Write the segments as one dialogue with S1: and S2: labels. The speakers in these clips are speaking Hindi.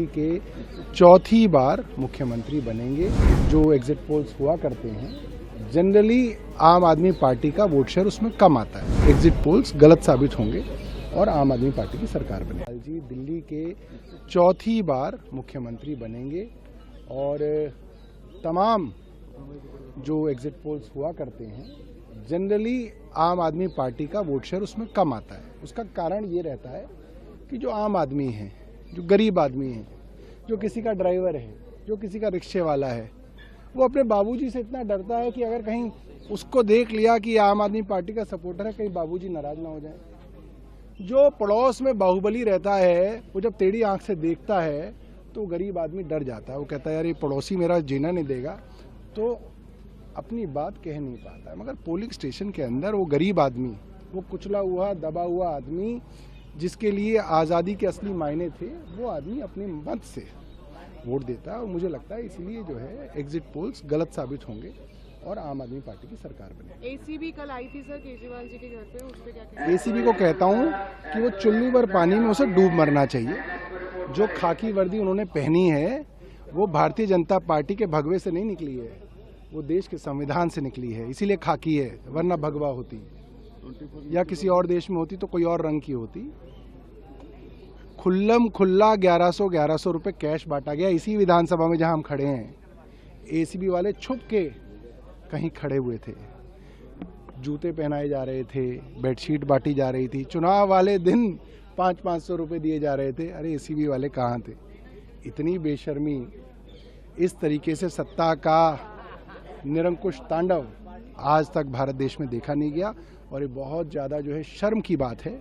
S1: दिल्ली के चौथी बार मुख्यमंत्री बनेंगे। जो एग्जिट पोल्स हुआ करते हैं जनरली आम आदमी पार्टी का वोट शेयर उसमें कम आता है। एग्जिट पोल्स गलत साबित होंगे और आम आदमी पार्टी की सरकार बनेगी। जी दिल्ली के चौथी बार मुख्यमंत्री बनेंगे और तमाम जो एग्जिट पोल्स हुआ करते हैं जनरली आम आदमी पार्टी का वोट शेयर उसमें कम आता है। उसका कारण ये रहता है कि जो आम आदमी है, जो गरीब आदमी है, जो किसी का ड्राइवर है, जो किसी का रिक्शे वाला है, वो अपने बाबूजी से इतना डरता है कि अगर कहीं उसको देख लिया कि आम आदमी पार्टी का सपोर्टर है, कहीं बाबूजी नाराज ना हो जाए। जो पड़ोस में बाहुबली रहता है, वो जब टेढ़ी आंख से देखता है तो गरीब आदमी डर जाता है। वो कहता है यार ये पड़ोसी मेरा जीना नहीं देगा, तो अपनी बात कह नहीं पाता है। मगर पोलिंग स्टेशन के अंदर वो गरीब आदमी, वो कुचला हुआ दबा हुआ आदमी जिसके लिए आज़ादी के असली मायने थे, वो आदमी अपने मत से वोट देता है। और मुझे लगता है इसलिए जो है एग्जिट पोल्स गलत साबित होंगे और आम आदमी पार्टी की सरकार बनेगी।
S2: एसीबी कल आई थी सर केजरीवाल जी के घर पे, उस पे क्या कहते हैं?
S1: एसीबी को कहता हूँ कि वो चुल्लू भर पानी में उसे डूब मरना चाहिए। जो खाकी वर्दी उन्होंने पहनी है वो भारतीय जनता पार्टी के भगवे से नहीं निकली है, वो देश के संविधान से निकली है, इसीलिए खाकी है, वरना भगवा होती या किसी और देश में होती तो कोई और रंग की होती। खुल्लम खुल्ला 1100 रुपए कैश बांटा गया इसी विधानसभा में जहां हम खड़े हैं। एसीबी वाले छुप के कहीं खड़े हुए थे, जूते पहनाए जा रहे थे, बेडशीट बांटी जा रही थी, चुनाव वाले दिन 500 रुपए दिए जा रहे थे। अरे एसीबी वाले कहाँ थे? इतनी बेशर्मी, इस तरीके से सत्ता का निरंकुश तांडव आज तक भारत देश में देखा नहीं गया। और ये बहुत ज़्यादा जो है शर्म की बात है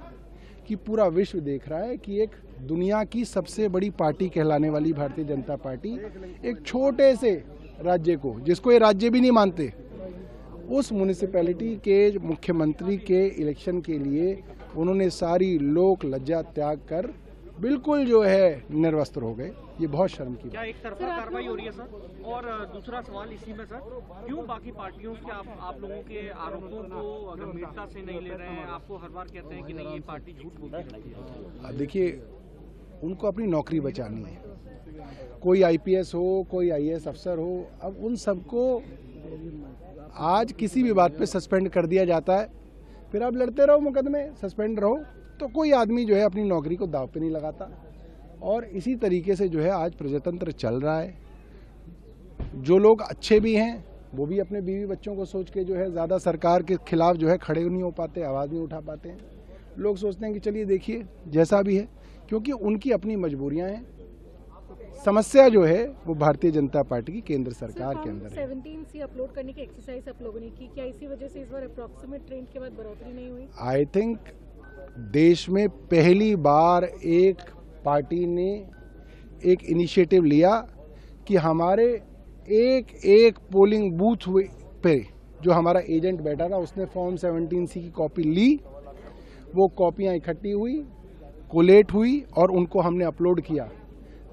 S1: कि पूरा विश्व देख रहा है कि एक दुनिया की सबसे बड़ी पार्टी कहलाने वाली भारतीय जनता पार्टी एक छोटे से राज्य को, जिसको ये राज्य भी नहीं मानते, उस म्यूनिसिपैलिटी के मुख्यमंत्री के इलेक्शन के लिए उन्होंने सारी लोक लज्जा त्याग कर बिल्कुल जो है निर्वस्त्र हो गए। ये बहुत शर्म की
S3: क्या एक तरफा कार्रवाई हो रही है सर? और दूसरा सवाल इसी में सर, क्यों बाकी पार्टियों के आप लोगों के आरोपों को गंभीरता से नहीं ले रहे हैं? आपको हर बार कहते हैं कि नहीं ये पार्टी झूठ बोल रही है।
S1: अब देखिए, उनको अपनी नौकरी बचानी है। कोई आईपीएस हो, कोई आईएएस अफसर हो, अब उन सबको आज किसी भी बात पे सस्पेंड कर दिया जाता है, फिर आप लड़ते रहो मुकदमे, सस्पेंड रहो, तो कोई आदमी जो है अपनी नौकरी को दांव पे नहीं लगाता। और इसी तरीके से जो है आज प्रजातंत्र चल रहा है। जो लोग अच्छे भी हैं वो भी अपने बीवी बच्चों को सोच के जो है ज़्यादा सरकार के खिलाफ जो है खड़े नहीं हो पाते, आवाज़ नहीं उठा पाते हैं। लोग सोचते हैं कि चलिए देखिए जैसा भी है, क्योंकि उनकी अपनी मजबूरियां हैं। समस्या जो है वो भारतीय जनता पार्टी की केंद्र सरकार के अंदर है।
S2: 17C अपलोड करने की एक्सरसाइज आप लोगों ने की, क्या इसी वजह से इस बार अप्रॉक्सीमेट ट्रेंड के बाद बढ़ोतरी नहीं हुई?
S1: आई थिंक देश में पहली बार एक पार्टी ने एक इनिशिएटिव लिया कि हमारे एक पोलिंग बूथ पे जो हमारा एजेंट बैठा था उसने फॉर्म 17C की कॉपी ली। वो कॉपियां इकट्ठी हुई, कोलेट हुई और उनको हमने अपलोड किया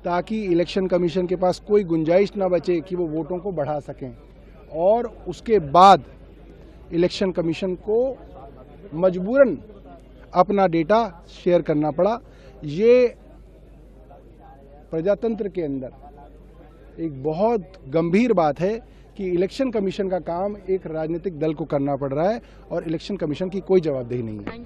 S1: ताकि इलेक्शन कमीशन के पास कोई गुंजाइश ना बचे कि वो वोटों को बढ़ा सकें। और उसके बाद इलेक्शन कमीशन को मजबूरन अपना डेटा शेयर करना पड़ा। ये प्रजातंत्र के अंदर एक बहुत गंभीर बात है कि इलेक्शन कमीशन का काम एक राजनीतिक दल को करना पड़ रहा है और इलेक्शन कमीशन की कोई जवाबदेही नहीं है।